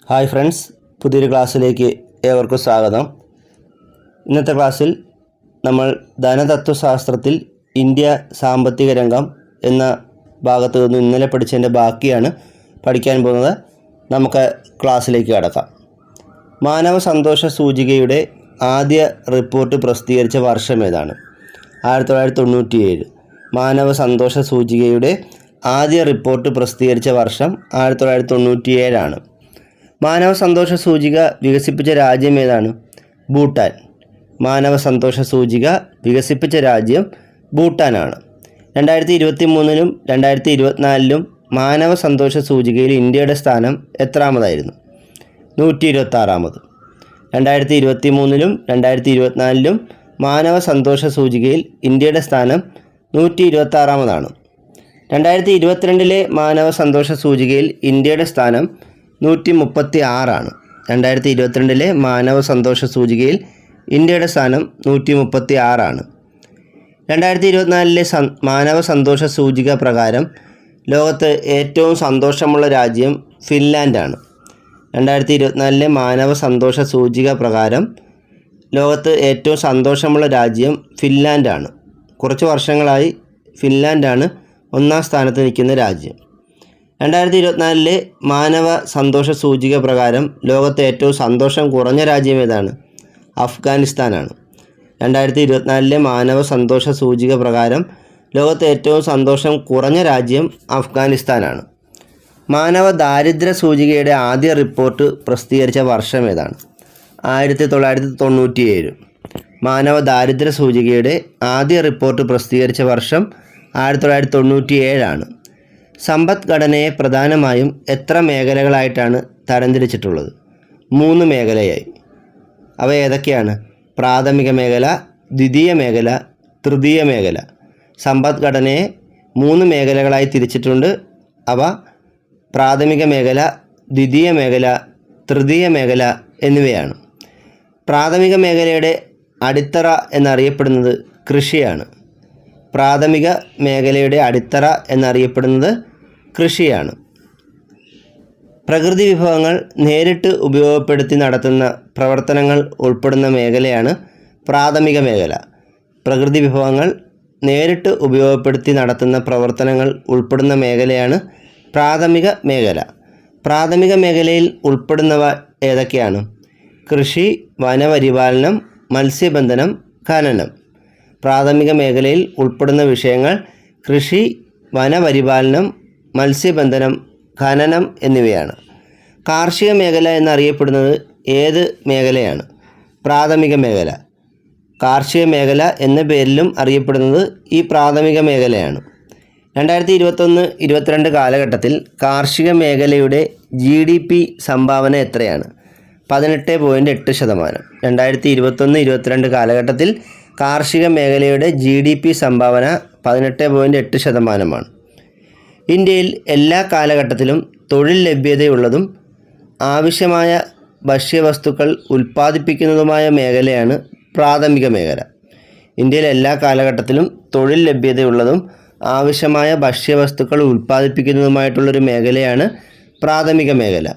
Hi friends, പുതിയൊരു ക്ലാസ്സിലേക്ക് ഏവർക്കും സ്വാഗതം. ഇന്നത്തെ ക്ലാസ്സിൽ നമ്മൾ ധനതത്വശാസ്ത്രത്തിൽ ഇന്ത്യ സാമ്പത്തിക രംഗം എന്ന ഭാഗത്ത് നിന്ന് ഇന്നലെ പഠിച്ചതിൻ്റെ ബാക്കിയാണ് പഠിക്കാൻ പോകുന്നത്. നമുക്ക് ക്ലാസ്സിലേക്ക് കടക്കാം. മാനവ സന്തോഷ സൂചികയുടെ ആദ്യ റിപ്പോർട്ട് പ്രസിദ്ധീകരിച്ച വർഷം ഏതാണ്? 1997. മാനവ സന്തോഷ സൂചികയുടെ ആദ്യ റിപ്പോർട്ട് പ്രസിദ്ധീകരിച്ച വർഷം 1997 ആണ്. മാനവ സന്തോഷ സൂചിക വികസിപ്പിച്ച രാജ്യം ഏതാണ്? ഭൂട്ടാൻ. മാനവ സന്തോഷ സൂചിക വികസിപ്പിച്ച രാജ്യം ഭൂട്ടാനാണ്. 2023 2024 മാനവ സന്തോഷ സൂചികയിൽ ഇന്ത്യയുടെ സ്ഥാനം എത്രാമതായിരുന്നു? 126. 2023 2024 മാനവ സന്തോഷ സൂചികയിൽ ഇന്ത്യയുടെ സ്ഥാനം 126. 2022 മാനവ സന്തോഷ സൂചികയിൽ ഇന്ത്യയുടെ സ്ഥാനം 136. 2022 മാനവ സന്തോഷ സൂചികയിൽ ഇന്ത്യയുടെ സ്ഥാനം 136. 2024 മാനവ സന്തോഷ സൂചിക പ്രകാരം ലോകത്ത് ഏറ്റവും സന്തോഷമുള്ള രാജ്യം ഫിൻലാൻഡാണ്. 2024 മാനവ സന്തോഷ സൂചിക പ്രകാരം ലോകത്ത് ഏറ്റവും സന്തോഷമുള്ള രാജ്യം ഫിൻലാൻഡാണ്. കുറച്ച് വർഷങ്ങളായി ഫിൻലാൻഡാണ് ഒന്നാം സ്ഥാനത്ത് നിൽക്കുന്ന രാജ്യം. 2024 മാനവ സന്തോഷ സൂചിക പ്രകാരം ലോകത്തെ ഏറ്റവും സന്തോഷം കുറഞ്ഞ രാജ്യം ഏതാണ്? അഫ്ഗാനിസ്ഥാനാണ്. 2024 മാനവ സന്തോഷ സൂചിക പ്രകാരം ലോകത്തെ ഏറ്റവും സന്തോഷം കുറഞ്ഞ രാജ്യം അഫ്ഗാനിസ്ഥാനാണ്. മാനവ ദാരിദ്ര്യ സൂചികയുടെ ആദ്യ റിപ്പോർട്ട് പ്രസിദ്ധീകരിച്ച വർഷം ഏതാണ്? 1997. മാനവ ദാരിദ്ര്യ സൂചികയുടെ ആദ്യ റിപ്പോർട്ട് പ്രസിദ്ധീകരിച്ച വർഷം 1997 ആണ്. സമ്പദ്ഘടനയെ പ്രധാനമായും എത്ര മേഖലകളായിട്ടാണ് തരംതിരിച്ചിട്ടുള്ളത്? 3 മേഖലയായി. അവ ഏതൊക്കെയാണ്? പ്രാഥമിക മേഖല, ദ്വിതീയ മേഖല, തൃതീയ മേഖല. സമ്പദ്ഘടനയെ 3 മേഖലകളായി തിരിച്ചിട്ടുണ്ട്. അവ പ്രാഥമിക മേഖല, ദ്വിതീയ മേഖല, തൃതീയ മേഖല എന്നിവയാണ്. പ്രാഥമിക മേഖലയുടെ അടിത്തറ എന്നറിയപ്പെടുന്നത് കൃഷിയാണ്. പ്രാഥമിക മേഖലയുടെ അടിത്തറ എന്നറിയപ്പെടുന്നത് കൃഷിയാണ്. പ്രകൃതി വിഭവങ്ങൾ നേരിട്ട് ഉപയോഗപ്പെടുത്തി നടത്തുന്ന പ്രവർത്തനങ്ങൾ ഉൾപ്പെടുന്ന മേഖലയാണ് പ്രാഥമിക മേഖല. പ്രകൃതി വിഭവങ്ങൾ നേരിട്ട് ഉപയോഗപ്പെടുത്തി നടത്തുന്ന പ്രവർത്തനങ്ങൾ ഉൾപ്പെടുന്ന മേഖലയാണ് പ്രാഥമിക മേഖല. പ്രാഥമിക മേഖലയിൽ ഉൾപ്പെടുന്നവ ഏതൊക്കെയാണ്? കൃഷി, വനപരിപാലനം, മത്സ്യബന്ധനം, ഖനനം. പ്രാഥമിക മേഖലയിൽ ഉൾപ്പെടുന്ന വിഷയങ്ങൾ കൃഷി, വനപരിപാലനം, മത്സ്യബന്ധനം, ഖനനം എന്നിവയാണ്. കാർഷിക മേഖല എന്നറിയപ്പെടുന്നത് ഏത് മേഖലയാണ്? പ്രാഥമിക മേഖല. കാർഷിക മേഖല എന്ന പേരിലും അറിയപ്പെടുന്നത് ഈ പ്രാഥമിക മേഖലയാണ്. 2021-22 കാലഘട്ടത്തിൽ കാർഷിക മേഖലയുടെ GDP സംഭാവന എത്രയാണ്? 18.8%. 2021-22 കാലഘട്ടത്തിൽ കാർഷിക മേഖലയുടെ GDP സംഭാവന 18.8%. ഇന്ത്യയിൽ എല്ലാ കാലഘട്ടത്തിലും തൊഴിൽ ലഭ്യതയുള്ളതും ആവശ്യമായ ഭക്ഷ്യവസ്തുക്കൾ ഉൽപ്പാദിപ്പിക്കുന്നതുമായ മേഖലയാണ് പ്രാഥമിക മേഖല. ഇന്ത്യയിൽ എല്ലാ കാലഘട്ടത്തിലും തൊഴിൽ ലഭ്യതയുള്ളതും ആവശ്യമായ ഭക്ഷ്യവസ്തുക്കൾ ഉൽപ്പാദിപ്പിക്കുന്നതുമായിട്ടുള്ളൊരു മേഖലയാണ് പ്രാഥമിക മേഖല.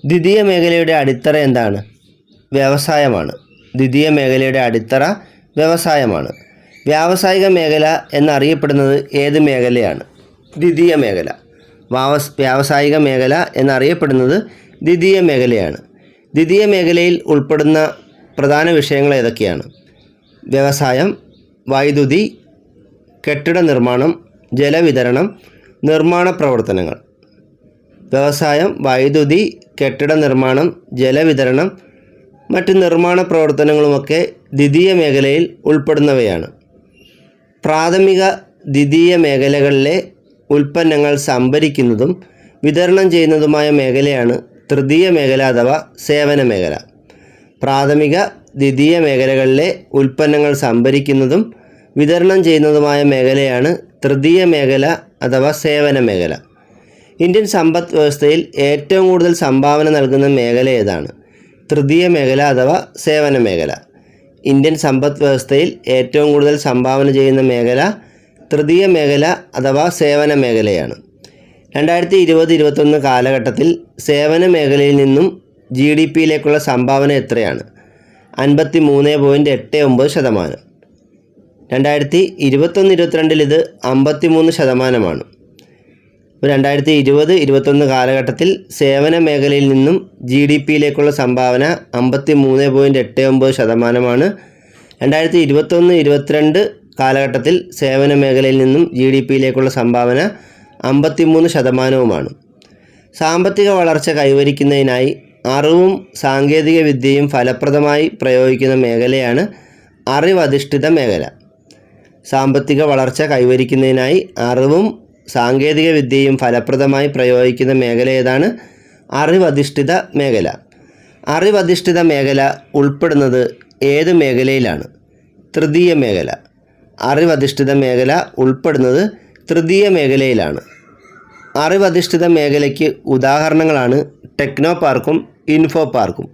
ദ്വിതീയ മേഖലയുടെ അടിത്തറ എന്താണ്? വ്യവസായമാണ്. ദ്വിതീയ മേഖലയുടെ അടിത്തറ വ്യവസായമാണ്. വ്യാവസായിക മേഖല എന്നറിയപ്പെടുന്നത് ഏത് മേഖലയാണ്? ദ്വിതീയ മേഖല. വ്യാവസായിക മേഖല എന്നറിയപ്പെടുന്നത് ദ്വിതീയ മേഖലയാണ്. ദ്വിതീയ മേഖലയിൽ ഉൾപ്പെടുന്ന പ്രധാന വിഷയങ്ങൾ ഏതൊക്കെയാണ്? വ്യവസായം, വൈദ്യുതി, കെട്ടിട നിർമ്മാണം, ജലവിതരണം, നിർമ്മാണ പ്രവർത്തനങ്ങൾ. വ്യവസായം, വൈദ്യുതി, കെട്ടിട നിർമ്മാണം, ജലവിതരണം, മറ്റ് നിർമ്മാണ പ്രവർത്തനങ്ങളുമൊക്കെ ദ്വിതീയ മേഖലയിൽ ഉൾപ്പെടുന്നവയാണ്. പ്രാഥമിക, ദ്വിതീയ മേഖലകളിലെ ഉൽപ്പന്നങ്ങൾ സംഭരിക്കുന്നതും വിതരണം ചെയ്യുന്നതുമായ മേഖലയാണ് തൃതീയ മേഖല അഥവാ സേവന മേഖല. പ്രാഥമിക, ദ്വിതീയ മേഖലകളിലെ ഉൽപ്പന്നങ്ങൾ സംഭരിക്കുന്നതും വിതരണം ചെയ്യുന്നതുമായ മേഖലയാണ് തൃതീയ മേഖല അഥവാ സേവന മേഖല. ഇന്ത്യൻ സമ്പദ് വ്യവസ്ഥയിൽ ഏറ്റവും കൂടുതൽ സംഭാവന നൽകുന്ന മേഖല ഏതാണ്? തൃതീയ മേഖല അഥവാ സേവന മേഖല. ഇന്ത്യൻ സമ്പദ് വ്യവസ്ഥയിൽ ഏറ്റവും കൂടുതൽ സംഭാവന ചെയ്യുന്ന മേഖല തൃതീയ മേഖല അഥവാ സേവന മേഖലയാണ്. 2020-21 കാലഘട്ടത്തിൽ സേവന മേഖലയിൽ നിന്നും GDP-യിലേക്കുള്ള സംഭാവന എത്രയാണ്? 53.89%. 2021-22 ഇത് 53%. 2020-21 കാലഘട്ടത്തിൽ സേവന മേഖലയിൽ നിന്നും GDP-യിലേക്കുള്ള സംഭാവന 53.89%. 2021-22 കാലഘട്ടത്തിൽ സേവന മേഖലയിൽ നിന്നും GDP-യിലേക്കുള്ള സംഭാവന 53%. സാമ്പത്തിക വളർച്ച കൈവരിക്കുന്നതിനായി അറിവും സാങ്കേതിക വിദ്യയും ഫലപ്രദമായി പ്രയോഗിക്കുന്ന മേഖലയാണ് അറിവധിഷ്ഠിത മേഖല. സാമ്പത്തിക വളർച്ച കൈവരിക്കുന്നതിനായി അറിവും സാങ്കേതിക വിദ്യയും ഫലപ്രദമായി പ്രയോഗിക്കുന്ന മേഖല ഏതാണ്? അറിവധിഷ്ഠിത മേഖല. അറിവധിഷ്ഠിത മേഖല ഉൾപ്പെടുന്നത് ഏത് മേഖലയിലാണ്? തൃതീയ മേഖല. അറിവധിഷ്ഠിത മേഖല ഉൾപ്പെടുന്നത് തൃതീയ മേഖലയിലാണ്. അറിവധിഷ്ഠിത മേഖലയ്ക്ക് ഉദാഹരണങ്ങളാണ് ടെക്നോ പാർക്കും ഇൻഫോ പാർക്കും.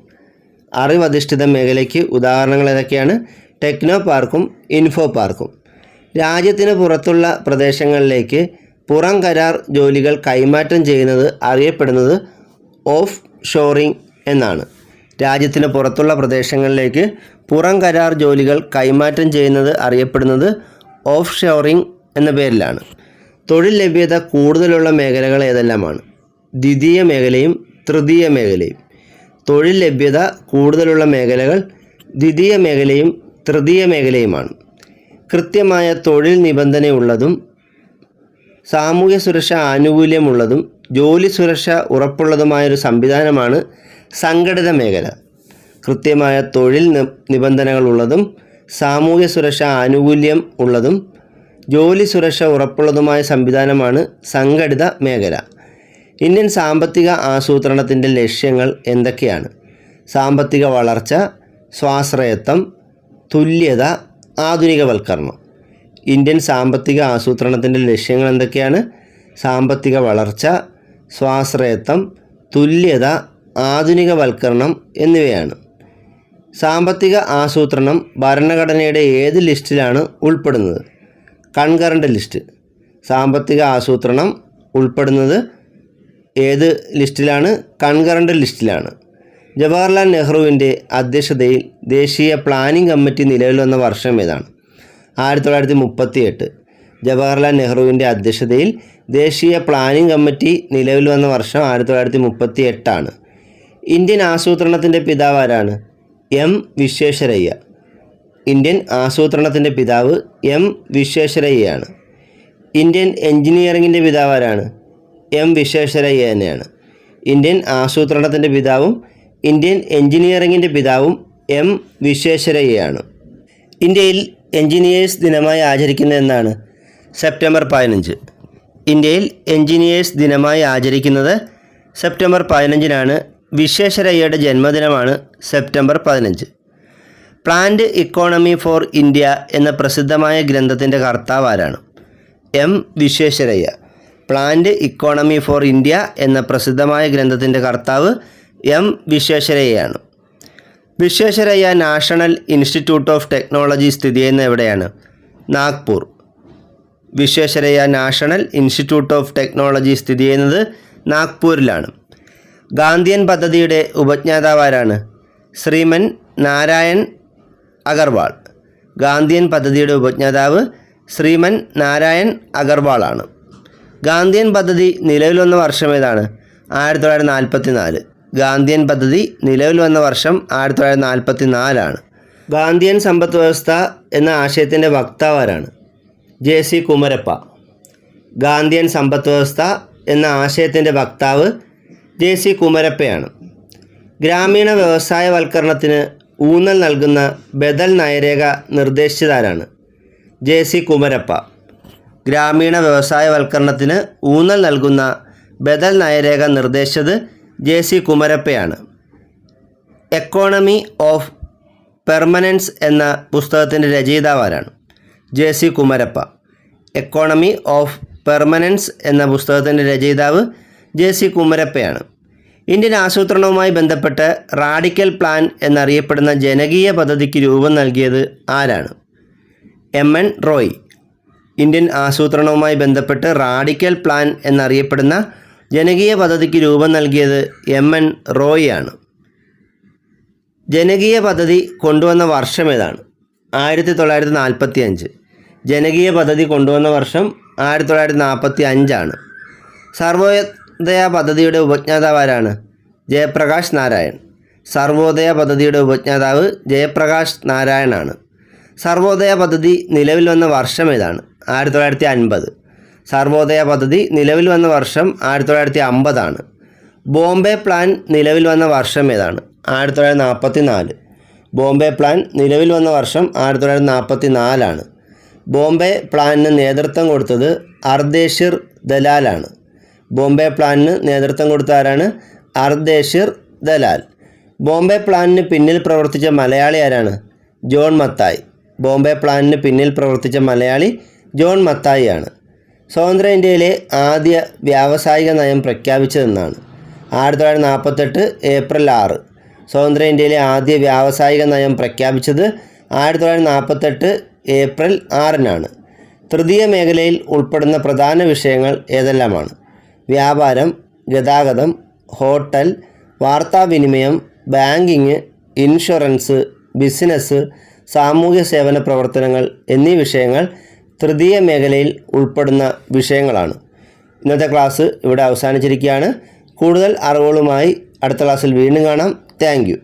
അറിവധിഷ്ഠിത മേഖലയ്ക്ക് ഉദാഹരണങ്ങൾ ഏതൊക്കെയാണ്? ടെക്നോ പാർക്കും ഇൻഫോ പാർക്കും. രാജ്യത്തിന് പുറത്തുള്ള പ്രദേശങ്ങളിലേക്ക് പുറം കരാർ ജോലികൾ കൈമാറ്റം ചെയ്യുന്നത് അറിയപ്പെടുന്നത് ഓഫ് ഷോറിംഗ് എന്നാണ്. രാജ്യത്തിന് പുറത്തുള്ള പ്രദേശങ്ങളിലേക്ക് പുറം കരാർ ജോലികൾ കൈമാറ്റം ചെയ്യുന്നത് അറിയപ്പെടുന്നത് ഓഫ് ഷോറിംഗ് എന്ന പേരിലാണ്. തൊഴിൽ ലഭ്യത കൂടുതലുള്ള മേഖലകൾ ഏതെല്ലാമാണ്? ദ്വിതീയ മേഖലയും തൃതീയ മേഖലയും. തൊഴിൽ ലഭ്യത കൂടുതലുള്ള മേഖലകൾ ദ്വിതീയ മേഖലയും തൃതീയ മേഖലയുമാണ്. കൃത്യമായ തൊഴിൽ നിബന്ധനയുള്ളതും സാമൂഹ്യ സുരക്ഷ ആനുകൂല്യമുള്ളതും ജോലി സുരക്ഷ ഉറപ്പുള്ളതുമായൊരു സംവിധാനമാണ് സംഘടിത മേഖല. കൃത്യമായ തൊഴിൽ നിബന്ധനകളുള്ളതും സാമൂഹ്യ സുരക്ഷ ആനുകൂല്യം ഉള്ളതും ജോലി സുരക്ഷ ഉറപ്പുള്ളതുമായ സംവിധാനമാണ് സംഘടിത മേഖല. ഇന്ത്യൻ സാമ്പത്തിക ആസൂത്രണത്തിൻ്റെ ലക്ഷ്യങ്ങൾ എന്തൊക്കെയാണ്? സാമ്പത്തിക വളർച്ച, സ്വാശ്രയത്വം, തുല്യത, ആധുനികവൽക്കരണം. ഇന്ത്യൻ സാമ്പത്തിക ആസൂത്രണത്തിൻ്റെ ലക്ഷ്യങ്ങൾ എന്തൊക്കെയാണ്? സാമ്പത്തിക വളർച്ച, സ്വാശ്രയത്വം, തുല്യത, ആധുനികവൽക്കരണം എന്നിവയാണ്. സാമ്പത്തിക ആസൂത്രണം ഭരണഘടനയുടെ ഏത് ലിസ്റ്റിലാണ് ഉൾപ്പെടുന്നത്? Concurrent list. സാമ്പത്തിക ആസൂത്രണം ഉൾപ്പെടുന്നത് ഏത് ലിസ്റ്റിലാണ്? കൺകറൻ്റ് ലിസ്റ്റിലാണ്. ജവഹർലാൽ നെഹ്റുവിൻ്റെ അധ്യക്ഷതയിൽ ദേശീയ പ്ലാനിംഗ് കമ്മിറ്റി നിലവിൽ വന്ന വർഷം ഏതാണ്? 1938. ജവഹർലാൽ നെഹ്റുവിൻ്റെ അധ്യക്ഷതയിൽ ദേശീയ പ്ലാനിംഗ് കമ്മിറ്റി നിലവിൽ വന്ന വർഷം 1938. ഇന്ത്യൻ ആസൂത്രണത്തിൻ്റെ പിതാവ് ആരാണ്? എം വിശ്വേശ്വരയ്യ. ഇന്ത്യൻ ആസൂത്രണത്തിൻ്റെ പിതാവ് എം വിശ്വേശ്വരയ്യയാണ്. ഇന്ത്യൻ എഞ്ചിനീയറിംഗിൻ്റെ പിതാവ് ആരാണ്? എം വിശ്വേശ്വരയ്യ തന്നെയാണ്. ഇന്ത്യൻ ആസൂത്രണത്തിൻ്റെ പിതാവും ഇന്ത്യൻ എഞ്ചിനീയറിംഗിൻ്റെ പിതാവും എം വിശ്വേശ്വരയ്യയാണ്. ഇന്ത്യയിൽ എഞ്ചിനീയേഴ്സ് ദിനമായി ആചരിക്കുന്നത് എന്നാണ്? സെപ്റ്റംബർ 15. ഇന്ത്യയിൽ എഞ്ചിനീയേഴ്സ് ദിനമായി ആചരിക്കുന്നത് സെപ്റ്റംബർ 15-നാണ്. വിശ്വേശ്വരയ്യയുടെ ജന്മദിനമാണ് September 15. Planned economy for India എന്ന പ്രസിദ്ധമായ ഗ്രന്ഥത്തിൻ്റെ കർത്താവ് ആരാണ്? M Visvesvaraya. Planned economy for India എന്ന പ്രസിദ്ധമായ ഗ്രന്ഥത്തിൻ്റെ കർത്താവ് എം വിശ്വേശ്വരയ്യയാണ്. Visvesvaraya national institute of technology സ്ഥിതി ചെയ്യുന്ന എവിടെയാണ്? Nagpur. Visvesvaraya national institute of technology സ്ഥിതി ചെയ്യുന്നത് നാഗ്പൂരിലാണ്. ഗാന്ധിയൻ പദ്ധതിയുടെ ഉപജ്ഞാതാവ് ആരാണ്? ശ്രീമൻ നാരായൺ അഗർവാൾ. ഗാന്ധിയൻ പദ്ധതിയുടെ ഉപജ്ഞാതാവ് ശ്രീമൻ നാരായൺ അഗർവാളാണ്. ഗാന്ധിയൻ പദ്ധതി നിലവിൽ വന്ന വർഷം ഏതാണ്? 1944. ഗാന്ധിയൻ പദ്ധതി നിലവിൽ വന്ന വർഷം 1944. ഗാന്ധിയൻ സമ്പദ് വ്യവസ്ഥ എന്ന ആശയത്തിൻ്റെ വക്താവ് ആരാണ്? JC കുമരപ്പ. ഗാന്ധിയൻ സമ്പദ് വ്യവസ്ഥ എന്ന ആശയത്തിൻ്റെ വക്താവ് JC കുമരപ്പയാണ്. ഗ്രാമീണ വ്യവസായവൽക്കരണത്തിന് ഊന്നൽ നൽകുന്ന ബദൽ നയരേഖ നിർദ്ദേശിച്ചതാരാണ്? JC കുമരപ്പ. ഗ്രാമീണ വ്യവസായവൽക്കരണത്തിന് ഊന്നൽ നൽകുന്ന ബദൽ നയരേഖ നിർദ്ദേശിച്ചത് JC കുമരപ്പയാണ്. എക്കോണമി ഓഫ് പെർമനൻസ് എന്ന പുസ്തകത്തിൻ്റെ രചയിതാവ് ആരാണ്? JC Kumarappa. Economy of permanence എന്ന പുസ്തകത്തിൻ്റെ രചയിതാവ് JC കുമരപ്പയാണ്. ഇന്ത്യൻ ആസൂത്രണവുമായി ബന്ധപ്പെട്ട് റാഡിക്കൽ പ്ലാൻ എന്നറിയപ്പെടുന്ന ജനകീയ പദ്ധതിക്ക് രൂപം നൽകിയത് ആരാണ്? MN റോയ്. ഇന്ത്യൻ ആസൂത്രണവുമായി ബന്ധപ്പെട്ട് റാഡിക്കൽ പ്ലാൻ എന്നറിയപ്പെടുന്ന ജനകീയ പദ്ധതിക്ക് രൂപം നൽകിയത് MN റോയ് ആണ്. ജനകീയ പദ്ധതി കൊണ്ടുവന്ന വർഷം ഏതാണ്? 1945. ജനകീയ പദ്ധതി കൊണ്ടുവന്ന വർഷം 1945 സർവോദയ പദ്ധതിയുടെ ഉപജ്ഞാതാവ് ആരാണ്? ജയപ്രകാശ് നാരായൺ. സർവോദയ പദ്ധതിയുടെ ഉപജ്ഞാതാവ് ജയപ്രകാശ് നാരായണാണ്. സർവോദയ പദ്ധതി നിലവിൽ വന്ന വർഷം ഏതാണ്? 1950. സർവോദയ പദ്ധതി നിലവിൽ വന്ന വർഷം 1950. ബോംബെ പ്ലാൻ നിലവിൽ വന്ന വർഷം ഏതാണ്? 1944. ബോംബെ പ്ലാൻ നിലവിൽ വന്ന വർഷം 1944. ബോംബെ പ്ലാനിന് നേതൃത്വം കൊടുത്തത് അർദേഷിർ ദലാലാണ്. ബോംബെ പ്ലാനിന് നേതൃത്വം കൊടുത്ത ആരാണ്? അർദേഷിർ ദലാൽ. ബോംബെ പ്ലാനിന് പിന്നിൽ പ്രവർത്തിച്ച മലയാളി ആരാണ്? ജോൺ മത്തായി. ബോംബെ പ്ലാനിന് പിന്നിൽ പ്രവർത്തിച്ച മലയാളി ജോൺ മത്തായി ആണ്. സ്വതന്ത്ര ഇന്ത്യയിലെ ആദ്യ വ്യാവസായിക നയം പ്രഖ്യാപിച്ചതെന്നാണ്? 1948 ഏപ്രിൽ 6. സ്വതന്ത്ര ഇന്ത്യയിലെ ആദ്യ വ്യാവസായിക നയം പ്രഖ്യാപിച്ചത് 1948 ഏപ്രിൽ 6 തൃതീയ മേഖലയിൽ ഉൾപ്പെടുന്ന പ്രധാന വിഷയങ്ങൾ ഏതെല്ലാമാണ്? വ്യാപാരം, ഗതാഗതം, ഹോട്ടൽ, വാർത്താവിനിമയം, ബാങ്കിങ്, ഇൻഷുറൻസ്, ബിസിനസ്, സാമൂഹ്യ സേവന പ്രവർത്തനങ്ങൾ എന്നീ വിഷയങ്ങൾ തൃതീയ മേഖലയിൽ ഉൾപ്പെടുന്ന വിഷയങ്ങളാണ്. ഇന്നത്തെ ക്ലാസ് ഇവിടെ അവസാനിച്ചിരിക്കുകയാണ്. കൂടുതൽ അറിവുകളുമായി അടുത്ത ക്ലാസ്സിൽ വീണ്ടും കാണാം. Thank you.